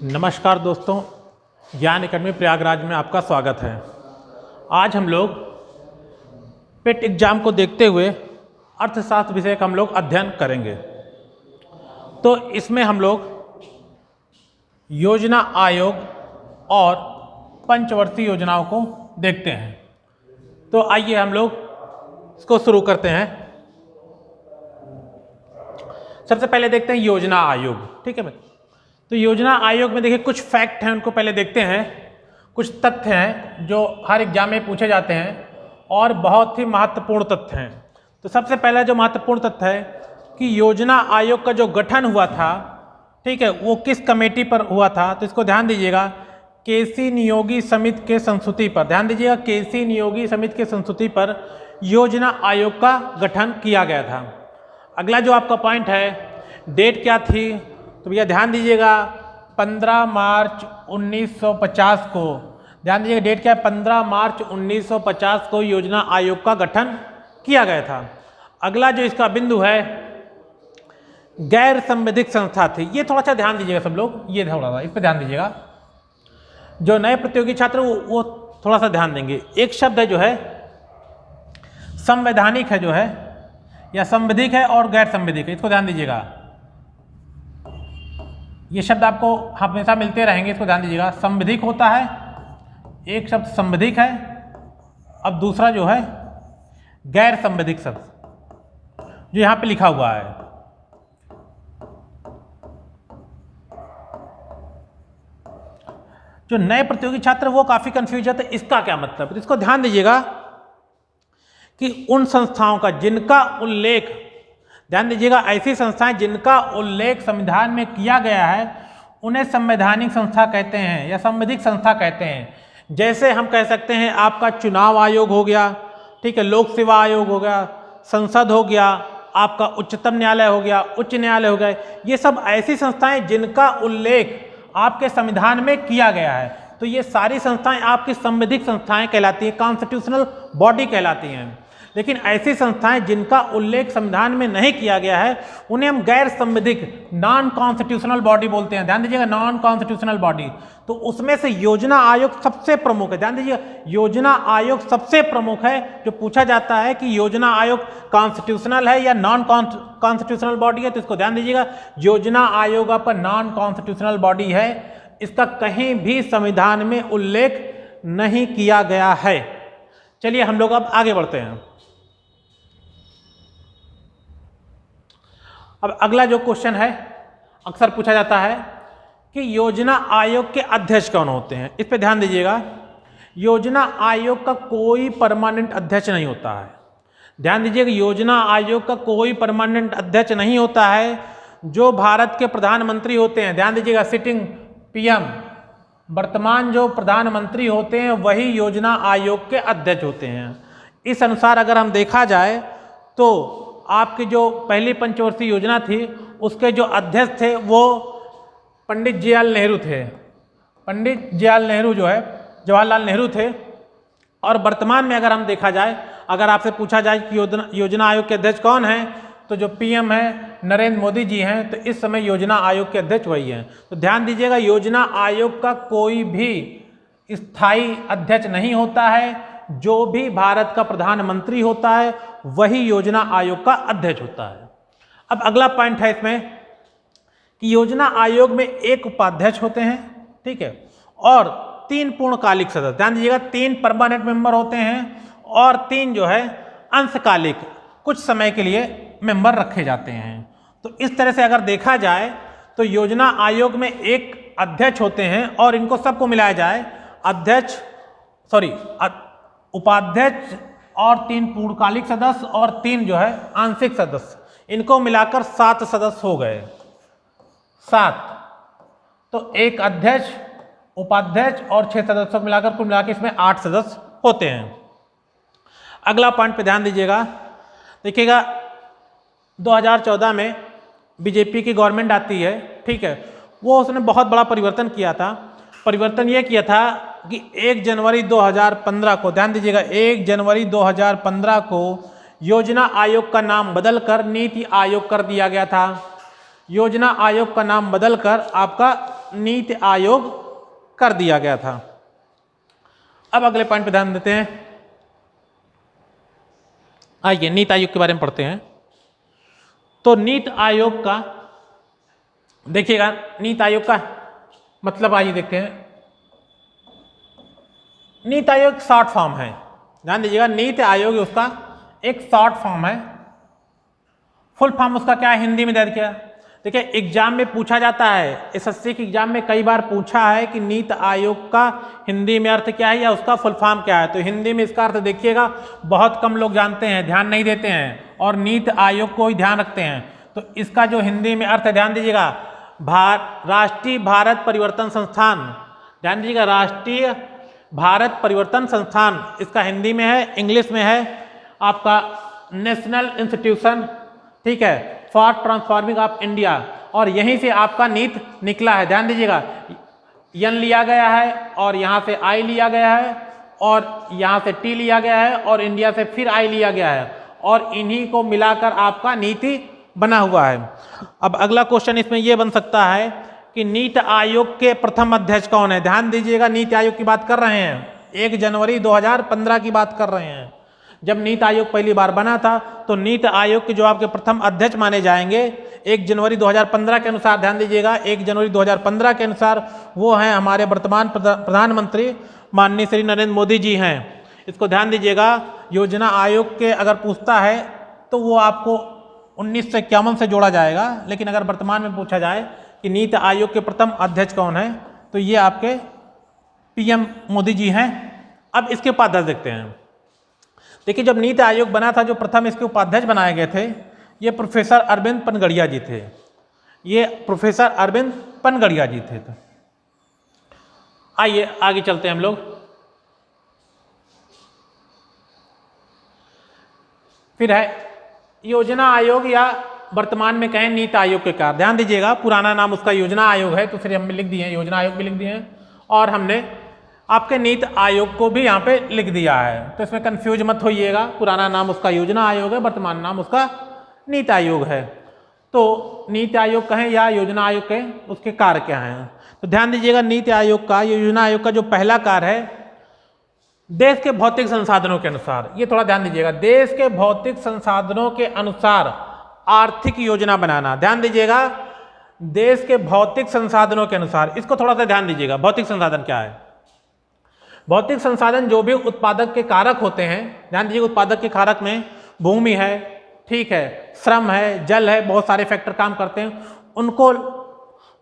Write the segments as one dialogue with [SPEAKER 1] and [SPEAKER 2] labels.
[SPEAKER 1] नमस्कार दोस्तों, ज्ञान एकेडमी प्रयागराज में आपका स्वागत है। आज हम लोग पेट एग्जाम को देखते हुए अर्थशास्त्र विषय का हम लोग अध्ययन करेंगे। तो इसमें हम लोग योजना आयोग और पंचवर्षीय योजनाओं को देखते हैं। तो आइए हम लोग इसको शुरू करते हैं। सबसे पहले देखते हैं योजना आयोग। ठीक है भाई, तो योजना आयोग में देखिए कुछ फैक्ट हैं, उनको पहले देखते हैं। कुछ तथ्य हैं जो हर एग्जाम में पूछे जाते हैं और बहुत ही महत्वपूर्ण तथ्य हैं। तो सबसे पहला जो महत्वपूर्ण तथ्य है कि योजना आयोग का जो गठन हुआ था, ठीक है, वो किस कमेटी पर हुआ था। तो इसको ध्यान दीजिएगा, केसी नियोगी समिति के संस्तुति पर। ध्यान दीजिएगा, केसी नियोगी समिति के संस्तुति पर योजना आयोग का गठन किया गया था। अगला जो आपका पॉइंट है, डेट क्या थी, तो भैया ध्यान दीजिएगा 15 मार्च 1950 को। ध्यान दीजिएगा डेट क्या है, 15 मार्च 1950 को योजना आयोग का गठन किया गया था। अगला जो इसका बिंदु है, गैर संवैधानिक संस्था थी। ये थोड़ा सा ध्यान दीजिएगा सब लोग, ये थोड़ा सा इस पर ध्यान दीजिएगा। जो नए प्रतियोगी छात्र वो थोड़ा सा ध्यान देंगे। एक शब्द है जो है संवैधानिक है, जो है या संवैधानिक है और गैर संवैधानिक है, इसको ध्यान दीजिएगा। ये शब्द आपको हमेशा मिलते रहेंगे, इसको ध्यान दीजिएगा। संवैधानिक होता है, एक शब्द संवैधानिक है, अब दूसरा जो है गैर संवैधानिक शब्द जो यहाँ पे लिखा हुआ है। जो नए प्रतियोगी छात्र वो काफी कंफ्यूज है, तो इसका क्या मतलब है, तो इसको ध्यान दीजिएगा कि उन संस्थाओं का जिनका उल्लेख, ध्यान दीजिएगा, ऐसी संस्थाएं जिनका उल्लेख संविधान में किया गया है उन्हें संवैधानिक संस्था कहते हैं या संवैधानिक संस्था कहते हैं। जैसे हम कह सकते हैं आपका चुनाव आयोग हो गया, ठीक है, लोक सेवा आयोग हो गया, संसद हो गया, आपका उच्चतम न्यायालय हो गया, उच्च न्यायालय हो गया। ये सब ऐसी संस्थाएं जिनका उल्लेख आपके संविधान में किया गया है। तो ये सारी संस्थाएं आपकी संवैधानिक संस्थाएं कहलाती हैं, कॉन्स्टिट्यूशनल बॉडी कहलाती हैं। लेकिन ऐसी संस्थाएं जिनका उल्लेख संविधान में नहीं किया गया है उन्हें हम गैर संवैधानिक, नॉन कॉन्स्टिट्यूशनल बॉडी बोलते हैं। ध्यान दीजिएगा, नॉन कॉन्स्टिट्यूशनल बॉडी। तो उसमें से योजना आयोग सबसे प्रमुख है। ध्यान दीजिएगा, योजना आयोग सबसे प्रमुख है। जो पूछा जाता है कि योजना आयोग कॉन्स्टिट्यूशनल है या नॉन कॉन्स्टिट्यूशनल बॉडी है, तो इसको ध्यान दीजिएगा, योजना आयोग आपका नॉन कॉन्स्टिट्यूशनल बॉडी है। इसका कहीं भी संविधान में उल्लेख नहीं किया गया है। चलिए हम लोग अब आगे बढ़ते हैं। अब अगला जो क्वेश्चन है, अक्सर पूछा जाता है कि योजना आयोग के अध्यक्ष कौन होते हैं। इस पे ध्यान दीजिएगा, योजना आयोग का कोई परमानेंट अध्यक्ष नहीं होता है। ध्यान दीजिएगा, योजना आयोग का कोई परमानेंट अध्यक्ष नहीं होता है। जो भारत के प्रधानमंत्री होते हैं, ध्यान दीजिएगा, सिटिंग पीएम, वर्तमान जो प्रधानमंत्री होते हैं वही योजना आयोग के अध्यक्ष होते हैं। इस अनुसार अगर हम देखा जाए तो आपकी जो पहली पंचवर्षीय योजना थी उसके जो अध्यक्ष थे वो पंडित जवाहरलाल नेहरू थे। पंडित जवाहरलाल नेहरू जो है जवाहरलाल नेहरू थे। और वर्तमान में अगर हम देखा जाए, अगर आपसे पूछा जाए कि योजना आयोग के अध्यक्ष कौन हैं, तो जो पीएम है नरेंद्र मोदी जी हैं। तो इस समय योजना आयोग के अध्यक्ष वही हैं। तो ध्यान दीजिएगा, योजना आयोग का कोई भी स्थायी अध्यक्ष नहीं होता है। जो भी भारत का प्रधानमंत्री होता है वही योजना आयोग का अध्यक्ष होता है। अब अगला पॉइंट है इसमें कि योजना आयोग में एक उपाध्यक्ष होते हैं, ठीक है, और 3 पूर्णकालिक सदस्य। ध्यान दीजिएगा, 3 परमानेंट मेंबर होते हैं और 3 जो है अंशकालिक, कुछ समय के लिए मेंबर रखे जाते हैं। तो इस तरह से अगर देखा जाए तो योजना आयोग में एक अध्यक्ष होते हैं और इनको सबको मिलाया जाए, उपाध्यक्ष और 3 पूर्णकालिक सदस्य और 3 जो है आंशिक सदस्य, इनको मिलाकर 7 सदस्य हो गए। 7, तो एक अध्यक्ष, उपाध्यक्ष और 6 सदस्यों को मिलाकर कुल मिलाकर इसमें 8 सदस्य होते हैं। अगला पॉइंट पे ध्यान दीजिएगा, देखिएगा 2014 में बीजेपी की गवर्नमेंट आती है, ठीक है, वो उसने बहुत बड़ा परिवर्तन किया था। परिवर्तन ये किया था कि 1 जनवरी 2015 को, ध्यान दीजिएगा, 1 जनवरी 2015 को योजना आयोग का नाम बदलकर नीति आयोग कर दिया गया था। योजना आयोग का नाम बदलकर आपका नीति आयोग कर दिया गया था। अब अगले पॉइंट पे ध्यान देते हैं। आइए नीति आयोग के बारे में पढ़ते हैं। तो नीति आयोग का देखिएगा, नीति आयोग का मतलब आइए देखते हैं। नीति आयोग शॉर्ट फॉर्म है, ध्यान दीजिएगा। नीति आयोग उसका एक शॉर्ट फॉर्म है। फुल फॉर्म उसका क्या है, हिंदी में दे दिया। देखिए एग्जाम में पूछा जाता है, एसएससी के एग्जाम में कई बार पूछा है कि नीति आयोग का हिंदी में अर्थ क्या है या उसका फुल फॉर्म क्या है। तो हिंदी में इसका अर्थ देखिएगा बहुत कम लोग जानते हैं, ध्यान नहीं देते हैं और नीति आयोग को ही ध्यान रखते हैं। तो इसका जो हिंदी में अर्थ है, ध्यान दीजिएगा, राष्ट्रीय भारत परिवर्तन संस्थान। ध्यान दीजिएगा, राष्ट्रीय भारत परिवर्तन संस्थान इसका हिंदी में है। इंग्लिश में है आपका नेशनल इंस्टीट्यूशन, ठीक है, फॉर ट्रांसफॉर्मिंग ऑफ इंडिया। और यहीं से आपका नीति निकला है। ध्यान दीजिएगा, एन लिया गया है और यहाँ से आई लिया गया है और यहाँ से टी लिया गया है और इंडिया से फिर आई लिया गया है और इन्हीं को मिलाकर आपका नीति बना हुआ है। अब अगला क्वेश्चन इसमें यह बन सकता है कि नीति आयोग के प्रथम अध्यक्ष कौन है। ध्यान दीजिएगा, नीति आयोग की बात कर रहे हैं, 1 जनवरी 2015 की बात कर रहे हैं। जब नीति आयोग पहली बार बना था तो नीति आयोग के जो आपके प्रथम अध्यक्ष माने जाएंगे 1 जनवरी 2015 के अनुसार, ध्यान दीजिएगा 1 जनवरी 2015 के अनुसार वो हैं हमारे वर्तमान प्रधानमंत्री माननीय श्री नरेंद्र मोदी जी हैं। इसको ध्यान दीजिएगा, योजना आयोग के अगर पूछता है तो वो आपको 1951 से जोड़ा जाएगा, लेकिन अगर वर्तमान में पूछा जाए कि नीति आयोग के प्रथम अध्यक्ष कौन है तो ये आपके पीएम मोदी जी हैं। अब इसके उपाध्यक्ष देखते हैं। देखिए जब नीति आयोग बना था, जो प्रथम इसके उपाध्यक्ष बनाए गए थे ये प्रोफेसर अरविंद पनगड़िया जी थे। ये प्रोफेसर अरविंद पनगड़िया जी थे। तो आइए आगे चलते हैं हम लोग। फिर है योजना आयोग या वर्तमान में कहें नीति आयोग के कार्य। ध्यान दीजिएगा, पुराना नाम उसका योजना आयोग है तो फिर हमने लिख दिए हैं, योजना आयोग भी लिख दिए हैं और हमने आपके नीति आयोग को भी यहाँ पे लिख दिया है। तो इसमें कंफ्यूज मत होइएगा, पुराना नाम उसका योजना आयोग है, वर्तमान नाम उसका नीति आयोग है। तो नीति आयोग कहें या योजना आयोग कहें, उसके कार्य क्या हैं। तो ध्यान दीजिएगा, नीति आयोग का, योजना आयोग का जो पहला कार्य है देश के भौतिक संसाधनों के अनुसार, ये थोड़ा ध्यान दीजिएगा, देश के भौतिक संसाधनों के अनुसार आर्थिक योजना बनाना। ध्यान दीजिएगा, देश के भौतिक संसाधनों के अनुसार, इसको थोड़ा सा ध्यान दीजिएगा। भौतिक संसाधन क्या है? भौतिक संसाधन जो भी उत्पादक के कारक होते हैं, ध्यान दीजिए, उत्पादक के कारक में भूमि है, ठीक है, श्रम है, जल है, बहुत सारे फैक्टर काम करते हैं,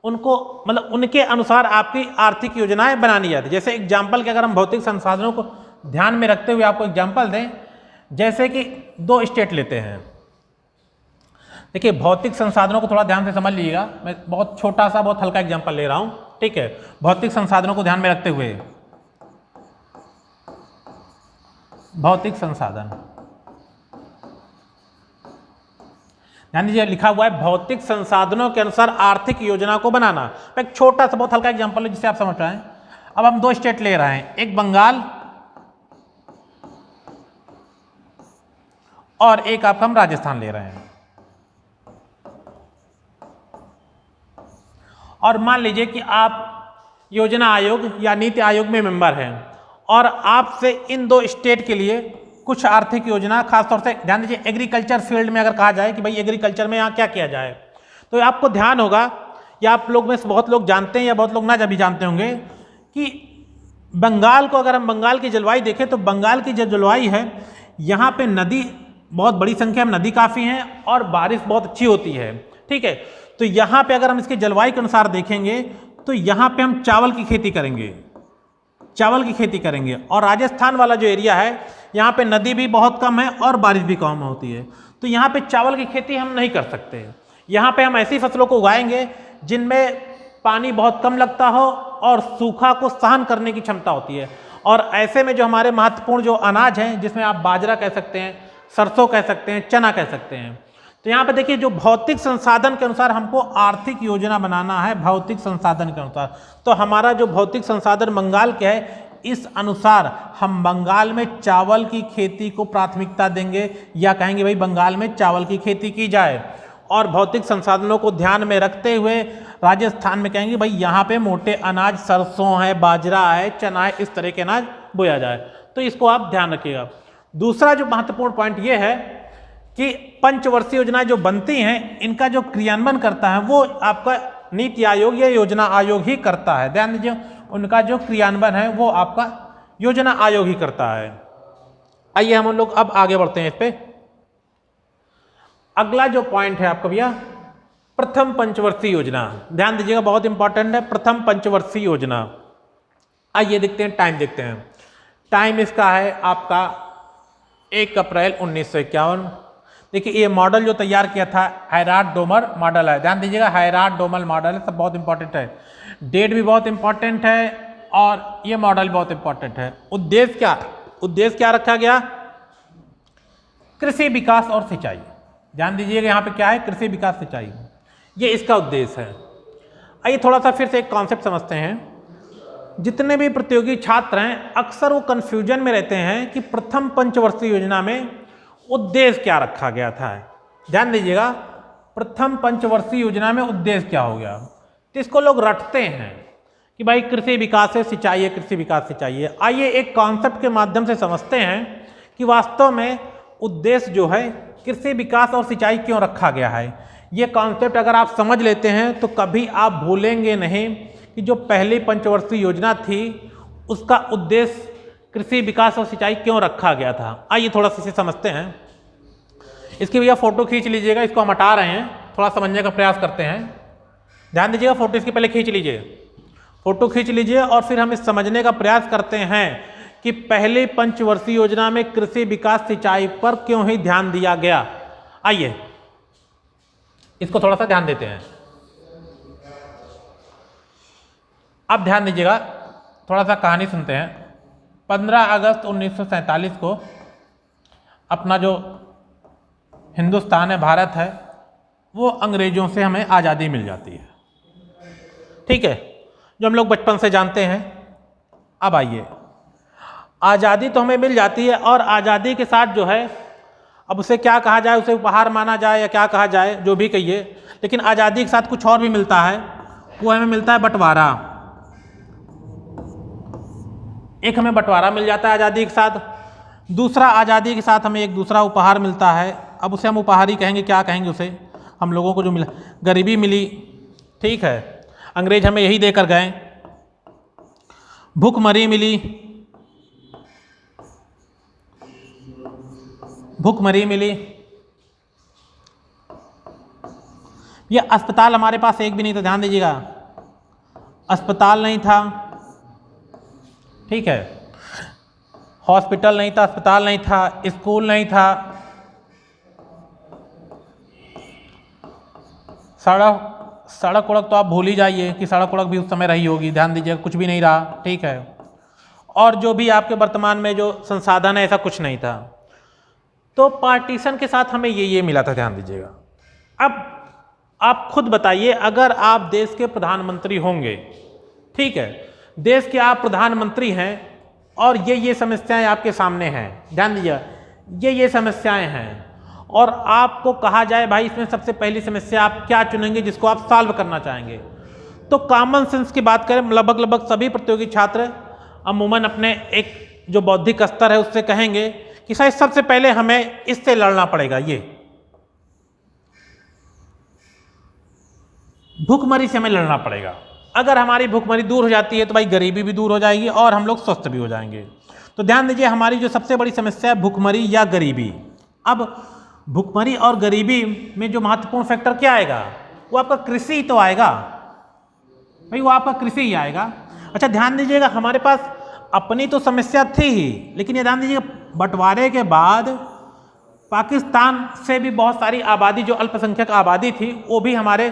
[SPEAKER 1] उनको मतलब उनके अनुसार आपकी आर्थिक योजनाएं बनानी जाती है। जैसे एग्जाम्पल के अगर हम भौतिक संसाधनों को ध्यान में रखते हुए आपको एग्जाम्पल दें, जैसे कि 2 स्टेट लेते हैं। देखिए भौतिक संसाधनों को थोड़ा ध्यान से समझ लीजिएगा, मैं बहुत छोटा सा बहुत हल्का एग्जाम्पल ले रहा हूँ, ठीक है। भौतिक संसाधनों को ध्यान में रखते हुए, भौतिक संसाधन, ध्यान दीजिए लिखा हुआ है भौतिक संसाधनों के अनुसार आर्थिक योजना को बनाना। एक छोटा सा बहुत हल्का एग्जांपल है जिससे आप समझ पाएं। अब हम 2 स्टेट ले रहे हैं, एक बंगाल और एक आपका हम राजस्थान ले रहे हैं। और मान लीजिए कि आप योजना आयोग या नीति आयोग में मेंबर हैं और आपसे इन 2 स्टेट के लिए कुछ आर्थिक योजना, खासतौर से ध्यान दीजिए एग्रीकल्चर फील्ड में अगर कहा जाए कि भाई एग्रीकल्चर में यहाँ क्या किया जाए, तो आपको ध्यान होगा या आप लोग में से बहुत लोग जानते हैं या बहुत लोग ना भी जानते होंगे कि बंगाल को, अगर हम बंगाल की जलवायु देखें तो बंगाल की जो जलवायु है यहाँ पे नदी बहुत बड़ी संख्या में नदी काफ़ी हैं और बारिश बहुत अच्छी होती है, ठीक है। तो यहाँ पे अगर हम इसके जलवायु के अनुसार देखेंगे तो यहाँ पे हम चावल की खेती करेंगे, चावल की खेती करेंगे। और राजस्थान वाला जो एरिया है यहाँ पे नदी भी बहुत कम है और बारिश भी कम होती है, तो यहाँ पे चावल की खेती हम नहीं कर सकते। यहाँ पे हम ऐसी फसलों को उगाएंगे जिनमें पानी बहुत कम लगता हो और सूखा को सहन करने की क्षमता होती है। और ऐसे में जो हमारे महत्वपूर्ण जो अनाज हैं, जिसमें आप बाजरा कह सकते हैं, सरसों कह सकते हैं, चना कह सकते हैं। तो यहाँ पे देखिए जो भौतिक संसाधन के अनुसार हमको आर्थिक योजना बनाना है, भौतिक संसाधन के अनुसार, तो हमारा जो भौतिक संसाधन बंगाल के है इस अनुसार हम बंगाल में चावल की खेती को प्राथमिकता देंगे या कहेंगे भाई बंगाल में चावल की खेती की जाए। और भौतिक संसाधनों को ध्यान में रखते हुए राजस्थान में कहेंगे भाई यहाँ पे मोटे अनाज, सरसों है, बाजरा है, चना है, इस तरह के अनाज बोया जाए। तो इसको आप ध्यान रखिएगा। दूसरा जो महत्वपूर्ण पॉइंट ये है कि पंचवर्षीय योजनाएं जो बनती हैं इनका जो क्रियान्वयन करता है वो आपका नीति आयोग या योजना आयोग ही करता है। ध्यान दीजिए, उनका जो क्रियान्वयन है वो आपका योजना आयोग ही करता है। आइए हम लोग अब आगे बढ़ते हैं इस पे। अगला जो पॉइंट है आपका भैया, प्रथम पंचवर्षीय योजना। ध्यान दीजिएगा, बहुत इंपॉर्टेंट है प्रथम पंचवर्षीय योजना। आइए देखते हैं, टाइम देखते हैं। टाइम इसका है आपका 1 अप्रैल 1951। देखिए ये मॉडल जो तैयार किया था हायरार्ड-डोमर मॉडल है। ध्यान दीजिएगा, हायरार्ड-डोमर मॉडल है, सब बहुत इंपॉर्टेंट है। डेट भी बहुत इंपॉर्टेंट है और ये मॉडल बहुत इंपॉर्टेंट है। उद्देश्य क्या रखा गया? कृषि विकास और सिंचाई। ध्यान दीजिएगा यहाँ पे क्या है, कृषि विकास सिंचाई, ये इसका उद्देश्य है। आइए थोड़ा सा फिर से एक कॉन्सेप्ट समझते हैं। जितने भी प्रतियोगी छात्र हैं अक्सर वो कंफ्यूजन में रहते हैं कि प्रथम पंचवर्षीय योजना में उद्देश्य क्या रखा गया था। ध्यान दीजिएगा, प्रथम पंचवर्षीय योजना में उद्देश्य क्या हो गया, तो इसको लोग रटते हैं कि भाई कृषि विकास से सिंचाई है, कृषि विकास सिंचाई है। आइए एक कॉन्सेप्ट के माध्यम से समझते हैं कि वास्तव में उद्देश्य जो है कृषि विकास और सिंचाई क्यों रखा गया है। ये कॉन्सेप्ट अगर आप समझ लेते हैं तो कभी आप भूलेंगे नहीं कि जो पहली पंचवर्षीय योजना थी उसका उद्देश्य कृषि विकास और सिंचाई क्यों रखा गया था। आइए थोड़ा सा इसे समझते हैं। इसकी भैया फोटो खींच लीजिएगा, इसको हम हटा रहे हैं, थोड़ा समझने का प्रयास करते हैं। ध्यान दीजिएगा, फोटो इसकी पहले खींच लीजिए, फोटो खींच लीजिए और फिर हम इस समझने का प्रयास करते हैं कि पहले पंचवर्षीय योजना में कृषि विकास सिंचाई पर क्यों ही ध्यान दिया गया। आइए इसको थोड़ा सा ध्यान देते हैं। अब ध्यान दीजिएगा, थोड़ा सा कहानी सुनते हैं। 15 अगस्त 1947 को अपना जो हिंदुस्तान है, भारत है, वो अंग्रेजों से हमें आज़ादी मिल जाती है। ठीक है, जो हम लोग बचपन से जानते हैं। अब आइए, आज़ादी तो हमें मिल जाती है और आज़ादी के साथ जो है, अब उसे क्या कहा जाए, उसे उपहार माना जाए या क्या कहा जाए, जो भी कहिए, लेकिन आज़ादी के साथ कुछ और भी मिलता है। वो हमें मिलता है बंटवारा। एक हमें बंटवारा मिल जाता है आज़ादी के साथ। दूसरा, आज़ादी के साथ हमें एक दूसरा उपहार मिलता है। अब उसे हम उपहार ही कहेंगे, क्या कहेंगे उसे, हम लोगों को जो मिला, गरीबी मिली। ठीक है, अंग्रेज हमें यही देकर गए। भूखमरी मिली, भूखमरी मिली। ये अस्पताल हमारे पास एक भी नहीं था। ध्यान दीजिएगा, अस्पताल नहीं था। ठीक है, हॉस्पिटल नहीं था, अस्पताल नहीं था, स्कूल नहीं था, सड़क उड़क तो आप भूल ही जाइए कि सड़क उड़क भी उस समय रही होगी। ध्यान दीजिएगा, कुछ भी नहीं रहा। ठीक है, और जो भी आपके वर्तमान में जो संसाधन है ऐसा कुछ नहीं था। तो पार्टीशन के साथ हमें ये मिला था। ध्यान दीजिएगा। अब आप खुद बताइए, अगर आप देश के प्रधानमंत्री होंगे, ठीक है, देश के आप प्रधानमंत्री हैं और ये समस्याएं आपके सामने हैं। ध्यान दीजिएगा, ये समस्याएं हैं और आपको कहा जाए भाई इसमें सबसे पहली समस्या आप क्या चुनेंगे जिसको आप सॉल्व करना चाहेंगे, तो कॉमन सेंस की बात करें, लगभग सभी प्रतियोगी छात्र अमूमन अपने एक जो बौद्धिक स्तर है उससे कहेंगे कि शायद सबसे पहले हमें इससे लड़ना पड़ेगा। ये भूखमरी से हमें लड़ना पड़ेगा। अगर हमारी भूखमरी दूर हो जाती है तो भाई गरीबी भी दूर हो जाएगी और हम लोग स्वस्थ भी हो जाएंगे। तो ध्यान दीजिए, हमारी जो सबसे बड़ी समस्या है भूखमरी या गरीबी। अब भूखमरी और गरीबी में जो महत्वपूर्ण फैक्टर क्या आएगा, वो आपका कृषि तो आएगा भाई, वो आपका कृषि ही आएगा। अच्छा ध्यान दीजिएगा, हमारे पास अपनी तो समस्या थी ही, लेकिन ये ध्यान दीजिएगा बंटवारे के बाद पाकिस्तान से भी बहुत सारी आबादी, जो अल्पसंख्यक आबादी थी, वो भी हमारे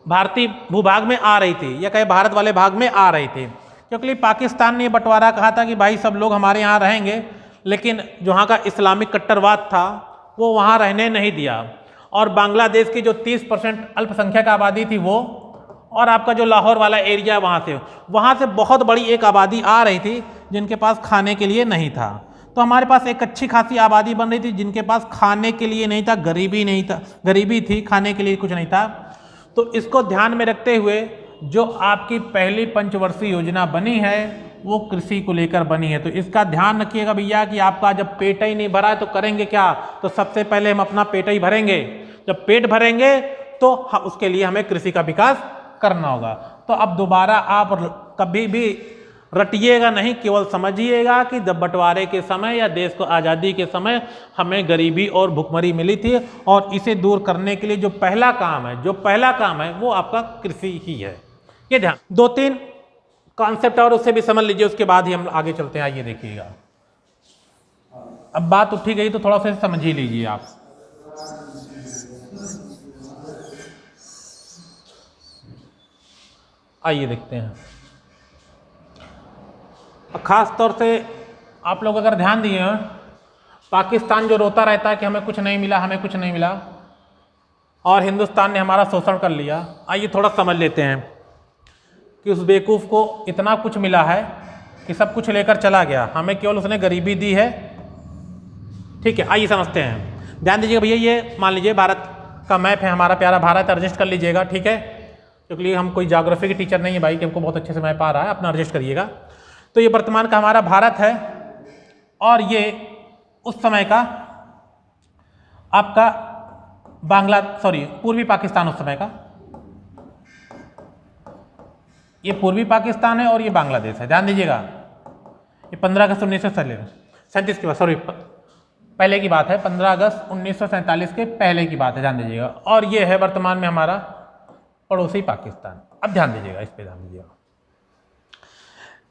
[SPEAKER 1] भारतीय भूभाग में आ रही थी, या कहे भारत वाले भाग में आ रही थी, क्योंकि पाकिस्तान ने बंटवारा कहा था कि भाई सब लोग हमारे यहाँ रहेंगे, लेकिन जो वहाँ का इस्लामिक कट्टरवाद था वो वहाँ रहने नहीं दिया। और बांग्लादेश की जो 30% अल्पसंख्यक आबादी थी वो, और आपका जो लाहौर वाला एरिया वहाँ से बहुत बड़ी एक आबादी आ रही थी जिनके पास खाने के लिए नहीं था। तो हमारे पास एक अच्छी खासी आबादी बन रही थी जिनके पास खाने के लिए नहीं था, गरीबी नहीं था, गरीबी थी, खाने के लिए कुछ नहीं था। तो इसको ध्यान में रखते हुए जो आपकी पहली पंचवर्षीय योजना बनी है वो कृषि को लेकर बनी है। तो इसका ध्यान रखिएगा भैया कि आपका जब पेट ही नहीं भरा है तो करेंगे क्या, तो सबसे पहले हम अपना पेट ही भरेंगे। जब पेट भरेंगे तो उसके लिए हमें कृषि का विकास करना होगा। तो अब दोबारा आप कभी भी रटिएगा नहीं, केवल समझिएगा कि जब बंटवारे के समय या देश को आज़ादी के समय हमें गरीबी और भुखमरी मिली थी और इसे दूर करने के लिए जो पहला काम है वो आपका कृषि ही है। ये ध्यान, 2-3 कॉन्सेप्ट और उससे भी समझ लीजिए, उसके बाद ही हम आगे चलते हैं। आइए देखिएगा, अब बात उठी गई तो थोड़ा सा समझ ही लीजिए आप। आइए देखते हैं। खास तौर से आप लोग अगर ध्यान दिए हैं, पाकिस्तान जो रोता रहता है कि हमें कुछ नहीं मिला, हमें कुछ नहीं मिला, और हिंदुस्तान ने हमारा शोषण कर लिया। आइए थोड़ा समझ लेते हैं कि उस बेवकूफ़ को इतना कुछ मिला है कि सब कुछ लेकर चला गया, हमें केवल उसने गरीबी दी है। ठीक है, आइए समझते हैं। ध्यान दीजिएगा भैया, ये मान लीजिए भारत का मैप है, हमारा प्यारा भारत, एडजस्ट कर लीजिएगा। ठीक है, क्योंकि हम कोई ज्योग्राफी के टीचर नहीं है भाई कि हमको बहुत अच्छे से मैप आ रहा है, अपना एडजस्ट करिएगा। तो ये वर्तमान का हमारा भारत है और ये उस समय का आपका पूर्वी पाकिस्तान, उस समय का ये पूर्वी पाकिस्तान है और ये बांग्लादेश है। ध्यान दीजिएगा, ये 15 अगस्त 1937 की बात, पहले की बात है, 15 अगस्त 1947 के पहले की बात है, ध्यान दीजिएगा। और ये है वर्तमान में हमारा पड़ोसी पाकिस्तान। अब ध्यान दीजिएगा, इस पे ध्यान दीजिएगा।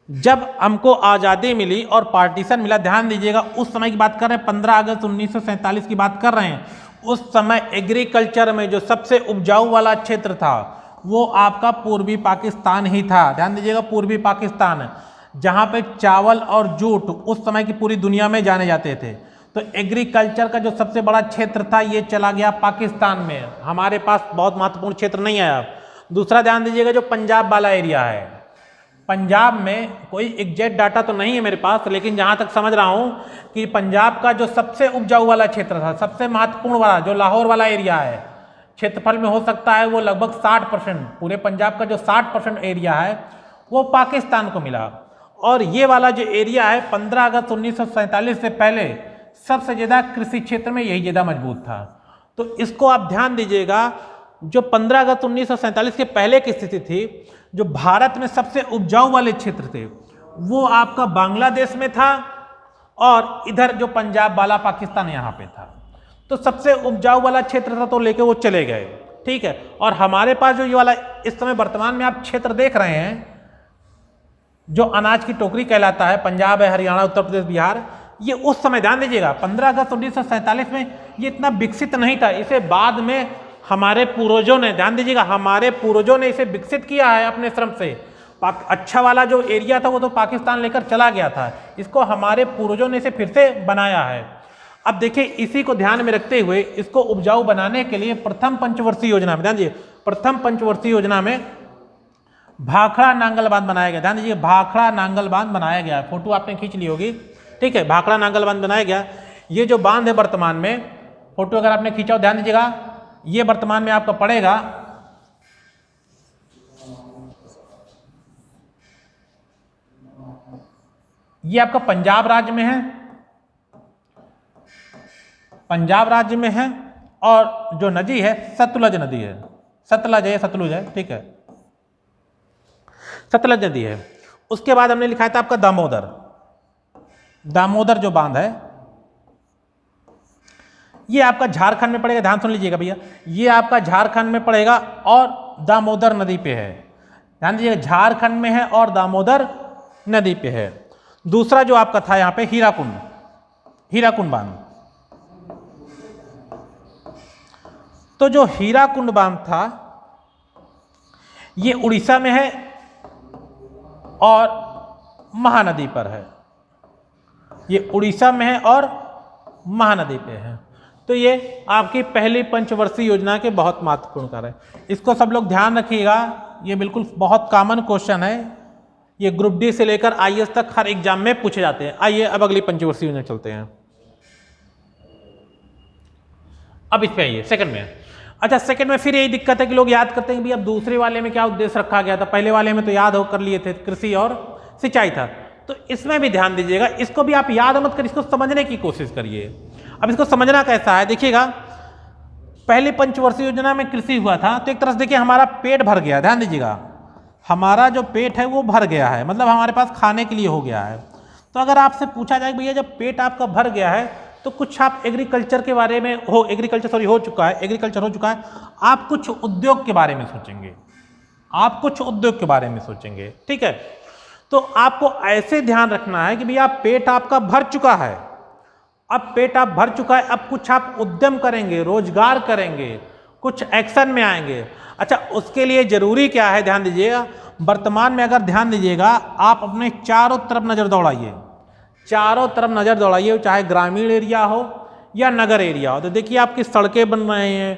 [SPEAKER 1] जब हमको आज़ादी मिली और पार्टीशन मिला, ध्यान दीजिएगा, उस समय की बात कर रहे हैं, 15 अगस्त 1947 की बात कर रहे हैं। उस समय एग्रीकल्चर में जो सबसे उपजाऊ वाला क्षेत्र था वो आपका पूर्वी पाकिस्तान ही था। ध्यान दीजिएगा, पूर्वी पाकिस्तान, जहाँ पे चावल और जूट उस समय की पूरी दुनिया में जाने जाते थे। तो एग्रीकल्चर का जो सबसे बड़ा क्षेत्र था ये चला गया पाकिस्तान में, हमारे पास बहुत महत्वपूर्ण क्षेत्र नहीं आया। दूसरा ध्यान दीजिएगा, जो पंजाब वाला एरिया है, पंजाब में कोई एग्जैक्ट डाटा तो नहीं है मेरे पास, लेकिन जहाँ तक समझ रहा हूँ कि पंजाब का जो सबसे उपजाऊ वाला क्षेत्र था, सबसे महत्वपूर्ण वाला, जो लाहौर वाला एरिया है, क्षेत्रफल में हो सकता है वो लगभग 60%, पूरे पंजाब का जो 60% एरिया है वो पाकिस्तान को मिला। और ये वाला जो एरिया है 15 अगस्त 1947 से पहले सबसे ज़्यादा कृषि क्षेत्र में यही ज़्यादा मजबूत था। तो इसको आप ध्यान दीजिएगा, जो 15 अगस्त 1947 के पहले की स्थिति थी, जो भारत में सबसे उपजाऊ वाले क्षेत्र थे वो आपका बांग्लादेश में था और इधर जो पंजाब वाला पाकिस्तान यहाँ पे था। तो सबसे उपजाऊ वाला क्षेत्र था तो लेके वो चले गए। ठीक है, और हमारे पास जो ये वाला इस समय वर्तमान में आप क्षेत्र देख रहे हैं, जो अनाज की टोकरी कहलाता है, पंजाब है, हरियाणा, उत्तर प्रदेश, बिहार, ये उस समय ध्यान दीजिएगा 15 अगस्त 1947 में ये इतना विकसित नहीं था। इसे बाद में हमारे पूर्वजों ने, ध्यान दीजिएगा, हमारे पूर्वजों ने इसे विकसित किया है अपने श्रम से। अच्छा वाला जो एरिया था वो तो पाकिस्तान लेकर चला गया था, इसको हमारे पूर्वजों ने इसे फिर से बनाया है। अब देखिए, इसी को ध्यान में रखते हुए इसको उपजाऊ बनाने के लिए प्रथम पंचवर्षीय योजना में, ध्यान दीजिए, प्रथम पंचवर्षीय योजना में भाखड़ा नांगल बांध बनाया गया। ध्यान दीजिए, भाखड़ा नांगल बांध बनाया गया, फोटो आपने खींच ली होगी। ठीक है, भाखड़ा नांगल बांध बनाया गया। ये जो बांध है वर्तमान में, फोटो अगर आपने खींचा हो, ध्यान दीजिएगा, ये वर्तमान में आपका पड़ेगा ये आपका पंजाब राज्य में है, पंजाब राज्य में है। और जो नदी है सतलुज नदी है, सतलज है, ठीक है, सतलज नदी है। उसके बाद हमने लिखा था आपका दामोदर, दामोदर जो बांध है ये आपका झारखंड में पड़ेगा। ध्यान सुन लीजिएगा भैया, ये आपका झारखंड में पड़ेगा और दामोदर नदी पे है। ध्यान दीजिएगा, झारखंड में है और दामोदर नदी पे है। दूसरा जो आपका था यहाँ पे हीराकुंड, हीराकुंड बांध। तो जो हीराकुंड बांध था ये उड़ीसा में है और महानदी पर है, ये उड़ीसा में है और महानदी पे है। तो ये आपकी पहली पंचवर्षीय योजना के बहुत महत्वपूर्ण कार्य है, इसको सब लोग ध्यान रखिएगा। ये बिल्कुल बहुत कॉमन क्वेश्चन है, ये ग्रुप डी से लेकर आईएएस तक हर एग्जाम में पूछे जाते हैं। आइए अब अगली पंचवर्षीय योजना चलते हैं। अब इस पे आइए सेकंड में। अच्छा, सेकंड में फिर यही दिक्कत है कि लोग याद करते हैं कि अब दूसरे वाले में क्या उद्देश्य रखा गया था, पहले वाले में तो याद हो कर लिए थे, कृषि और सिंचाई था। तो इसमें भी ध्यान दीजिएगा, इसको भी आप याद मत कर, इसको समझने की कोशिश करिए। अब इसको समझना कैसा है, देखिएगा पहली पंचवर्षीय योजना में कृषि हुआ था, तो एक तरह से देखिए हमारा पेट भर गया, ध्यान दीजिएगा हमारा जो पेट है वो भर गया है, मतलब हमारे पास खाने के लिए हो गया है। तो अगर आपसे पूछा जाए भैया जब पेट आपका भर गया है तो कुछ आप एग्रीकल्चर के बारे में हो एग्रीकल्चर हो चुका है, आप कुछ उद्योग के बारे में सोचेंगे, आप कुछ उद्योग के बारे में सोचेंगे, ठीक है। तो आपको ऐसे ध्यान रखना है कि भैया पेट आपका भर चुका है, अब पेट आप भर चुका है, अब कुछ आप उद्यम करेंगे, रोजगार करेंगे, कुछ एक्शन में आएंगे। अच्छा, उसके लिए जरूरी क्या है, ध्यान दीजिएगा, वर्तमान में अगर ध्यान दीजिएगा आप अपने चारों तरफ नजर दौड़ाइए, चारों तरफ नजर दौड़ाइए, चाहे ग्रामीण एरिया हो या नगर एरिया हो। तो देखिए आपकी सड़कें बन रहे हैं,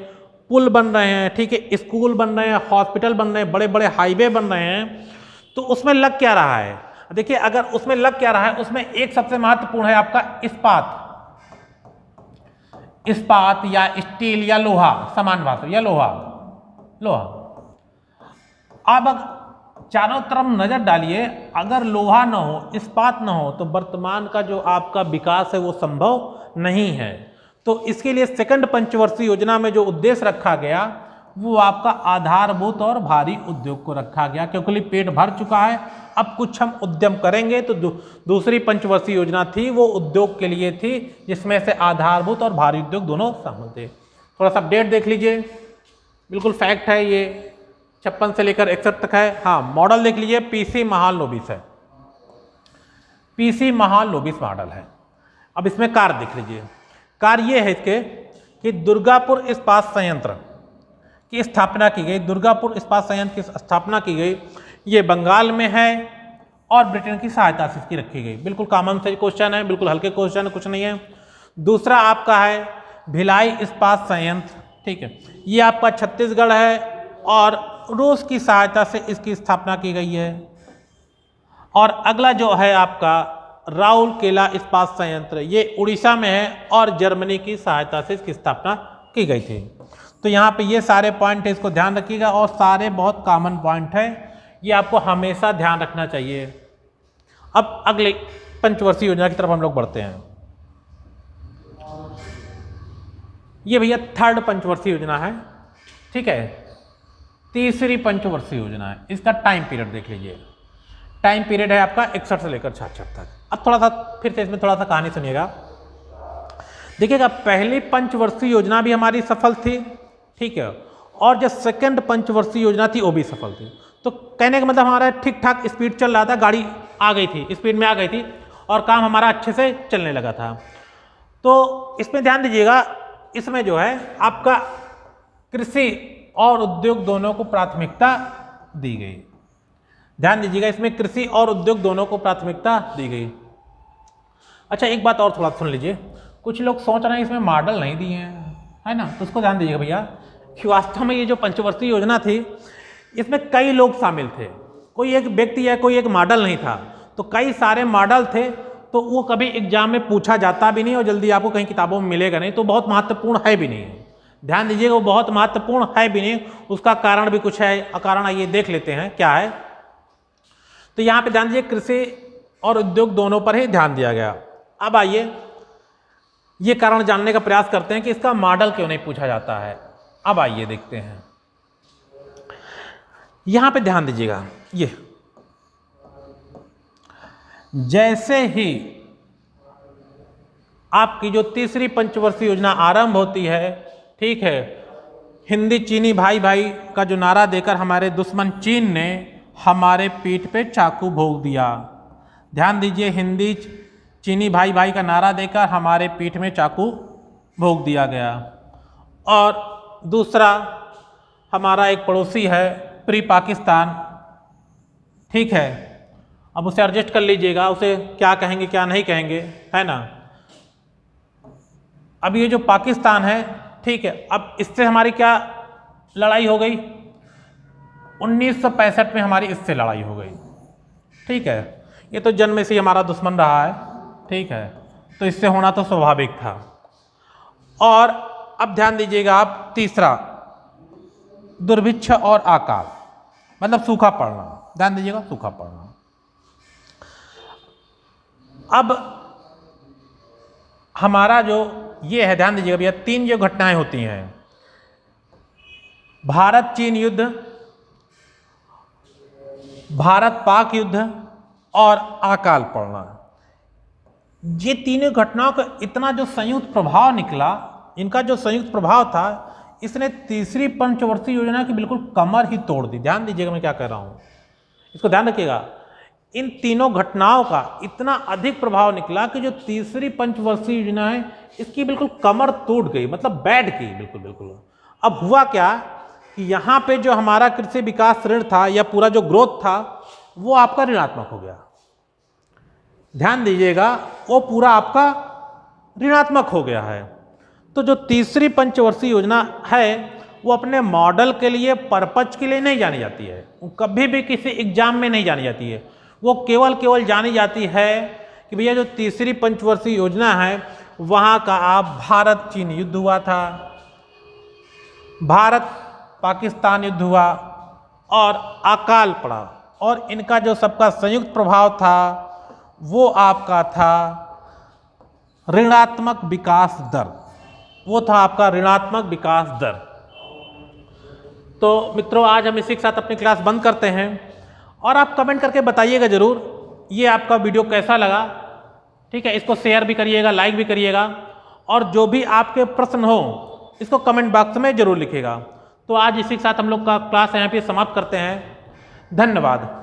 [SPEAKER 1] पुल बन रहे हैं, ठीक है, स्कूल बन रहे हैं, हॉस्पिटल बन रहे हैं, बड़े बड़े हाईवे बन रहे हैं। तो उसमें लग क्या रहा है, देखिए अगर उसमें लग क्या रहा है, उसमें एक सबसे महत्वपूर्ण है आपका इस्पात या स्टील या लोहा, समान भाषा या लोहा। अब चारों तरफ नजर डालिए, अगर लोहा न हो, इस्पात न हो, तो वर्तमान का जो आपका विकास है वो संभव नहीं है। तो इसके लिए सेकंड पंचवर्षीय योजना में जो उद्देश्य रखा गया वो आपका आधारभूत और भारी उद्योग को रखा गया, क्योंकि पेट भर चुका है, अब कुछ हम उद्यम करेंगे। तो दूसरी पंचवर्षीय योजना थी वो उद्योग के लिए थी, जिसमें से आधारभूत और भारी उद्योग दोनों शामिल थे। थोड़ा सा अपडेट देख लीजिए, बिल्कुल फैक्ट है ये, 56 से लेकर 61 तक है। हाँ, मॉडल देख लीजिए, पीसी महालनोबिस है, पीसी महालनोबिस मॉडल है। अब इसमें कार्य देख लीजिए, कार्य ये है इसके कि दुर्गापुर इस्पात संयंत्र की स्थापना की गई, दुर्गापुर इस्पात संयंत्र की स्थापना की गई, ये बंगाल में है और ब्रिटेन की सहायता से इसकी रखी गई। बिल्कुल कॉमन से क्वेश्चन है, बिल्कुल हल्के क्वेश्चन है, कुछ नहीं है। दूसरा आपका है भिलाई इस्पात संयंत्र, ठीक है, ये आपका छत्तीसगढ़ है और रूस की सहायता से इसकी स्थापना की गई है। और अगला जो है आपका राउरकेला इस्पात संयंत्र, ये उड़ीसा में है और जर्मनी की सहायता से इसकी स्थापना की गई थी। तो यहाँ पे ये सारे पॉइंट है, इसको ध्यान रखिएगा, और सारे बहुत कॉमन पॉइंट है, ये आपको हमेशा ध्यान रखना चाहिए। अब अगले पंचवर्षीय योजना की तरफ हम लोग बढ़ते हैं। ये भैया थर्ड पंचवर्षीय योजना है, ठीक है, तीसरी पंचवर्षीय योजना है। इसका टाइम पीरियड देख लीजिए, टाइम पीरियड है आपका 61 से लेकर 66 तक। अब थोड़ा सा फिर से इसमें थोड़ा सा कहानी सुनिएगा, देखिएगा पहली पंचवर्षीय योजना भी हमारी सफल थी, ठीक है, और जो सेकंड पंचवर्षीय योजना थी वो भी सफल थी। तो कहने का मतलब हमारा ठीक ठाक स्पीड चल रहा था, गाड़ी आ गई थी, स्पीड में आ गई थी और काम हमारा अच्छे से चलने लगा था। तो इसमें ध्यान दीजिएगा, इसमें जो है आपका कृषि और उद्योग दोनों को प्राथमिकता दी गई। ध्यान दीजिएगा, इसमें कृषि और उद्योग दोनों को प्राथमिकता दी गई। अच्छा, एक बात और थोड़ा सुन लीजिए, कुछ लोग सोच रहे हैं इसमें मॉडल नहीं दिए हैं, है ना, तो उसको ध्यान दीजिएगा भैया कि वास्तव में ये जो पंचवर्षीय योजना थी इसमें कई लोग शामिल थे, कोई एक व्यक्ति या कोई एक मॉडल नहीं था। तो कई सारे मॉडल थे, तो वो कभी एग्जाम में पूछा जाता भी नहीं और जल्दी आपको कहीं किताबों में मिलेगा नहीं, तो बहुत महत्वपूर्ण है भी नहीं। ध्यान दीजिएगा, वो बहुत महत्वपूर्ण है भी नहीं, उसका कारण भी कुछ है। कारण आइए देख लेते हैं क्या है। तो यहाँ पे ध्यान दीजिए, कृषि और उद्योग दोनों पर ही ध्यान दिया गया। अब आइए ये कारण जानने का प्रयास करते हैं कि इसका मॉडल क्यों नहीं पूछा जाता है। अब आइए देखते हैं, यहां पे ध्यान दीजिएगा, ये जैसे ही आपकी जो तीसरी पंचवर्षीय योजना आरंभ होती है, ठीक है, हिंदी चीनी भाई भाई का जो नारा देकर हमारे दुश्मन चीन ने हमारे पीठ पे चाकू भोंक दिया। ध्यान दीजिए, हिंदी चीनी भाई भाई का नारा देकर हमारे पीठ में चाकू भोंक दिया गया। और दूसरा हमारा एक पड़ोसी है प्री पाकिस्तान, ठीक है, अब उसे एडजस्ट कर लीजिएगा, उसे क्या कहेंगे क्या नहीं कहेंगे, है ना। अब ये जो पाकिस्तान है, ठीक है, अब इससे हमारी क्या लड़ाई हो गई, 1965 में हमारी इससे लड़ाई हो गई, ठीक है, ये तो जन्म से ही हमारा दुश्मन रहा है, ठीक है, तो इससे होना तो स्वाभाविक था। और अब ध्यान दीजिएगा आप, तीसरा दुर्भिक्ष और अकाल, मतलब सूखा पड़ना, ध्यान दीजिएगा, सूखा पड़ना। अब हमारा जो ये है, ध्यान दीजिएगा भैया, 3 जो घटनाएं होती हैं, भारत चीन युद्ध, भारत पाक युद्ध और अकाल पड़ना, ये तीनों घटनाओं का इतना जो संयुक्त प्रभाव निकला, इनका जो संयुक्त प्रभाव था, इसने तीसरी पंचवर्षीय योजना की बिल्कुल कमर ही तोड़ दी। ध्यान दीजिएगा मैं क्या कह रहा हूँ, इसको ध्यान रखिएगा। इन तीनों घटनाओं का इतना अधिक प्रभाव निकला कि जो तीसरी पंचवर्षीय योजना है, इसकी बिल्कुल कमर टूट गई, मतलब बैठ गई बिल्कुल बिल्कुल। अब हुआ क्या कि यहाँ पे जो हमारा कृषि विकास ऋण था या पूरा जो ग्रोथ था, वो आपका ऋणात्मक हो गया। ध्यान दीजिएगा, वो पूरा आपका ऋणात्मक हो गया है। तो जो तीसरी पंचवर्षीय योजना है, वो अपने मॉडल के लिए, पर्पज के लिए नहीं जानी जाती है, वो कभी भी किसी एग्जाम में नहीं जानी जाती है। वो केवल जानी जाती है कि भैया जो तीसरी पंचवर्षीय योजना है, वहाँ का आप भारत चीन युद्ध हुआ था, भारत पाकिस्तान युद्ध हुआ और अकाल पड़ा, और इनका जो सबका संयुक्त प्रभाव था वो आपका था ऋणात्मक विकास दर, वो था आपका ऋणात्मक विकास दर। तो मित्रों, आज हम इसी के साथ अपनी क्लास बंद करते हैं, और आप कमेंट करके बताइएगा जरूर ये आपका वीडियो कैसा लगा, ठीक है। इसको शेयर भी करिएगा, लाइक भी करिएगा, और जो भी आपके प्रश्न हो इसको कमेंट बॉक्स में जरूर लिखिएगा। तो आज इसी के साथ हम लोग का क्लास यहाँ पे समाप्त करते हैं। धन्यवाद।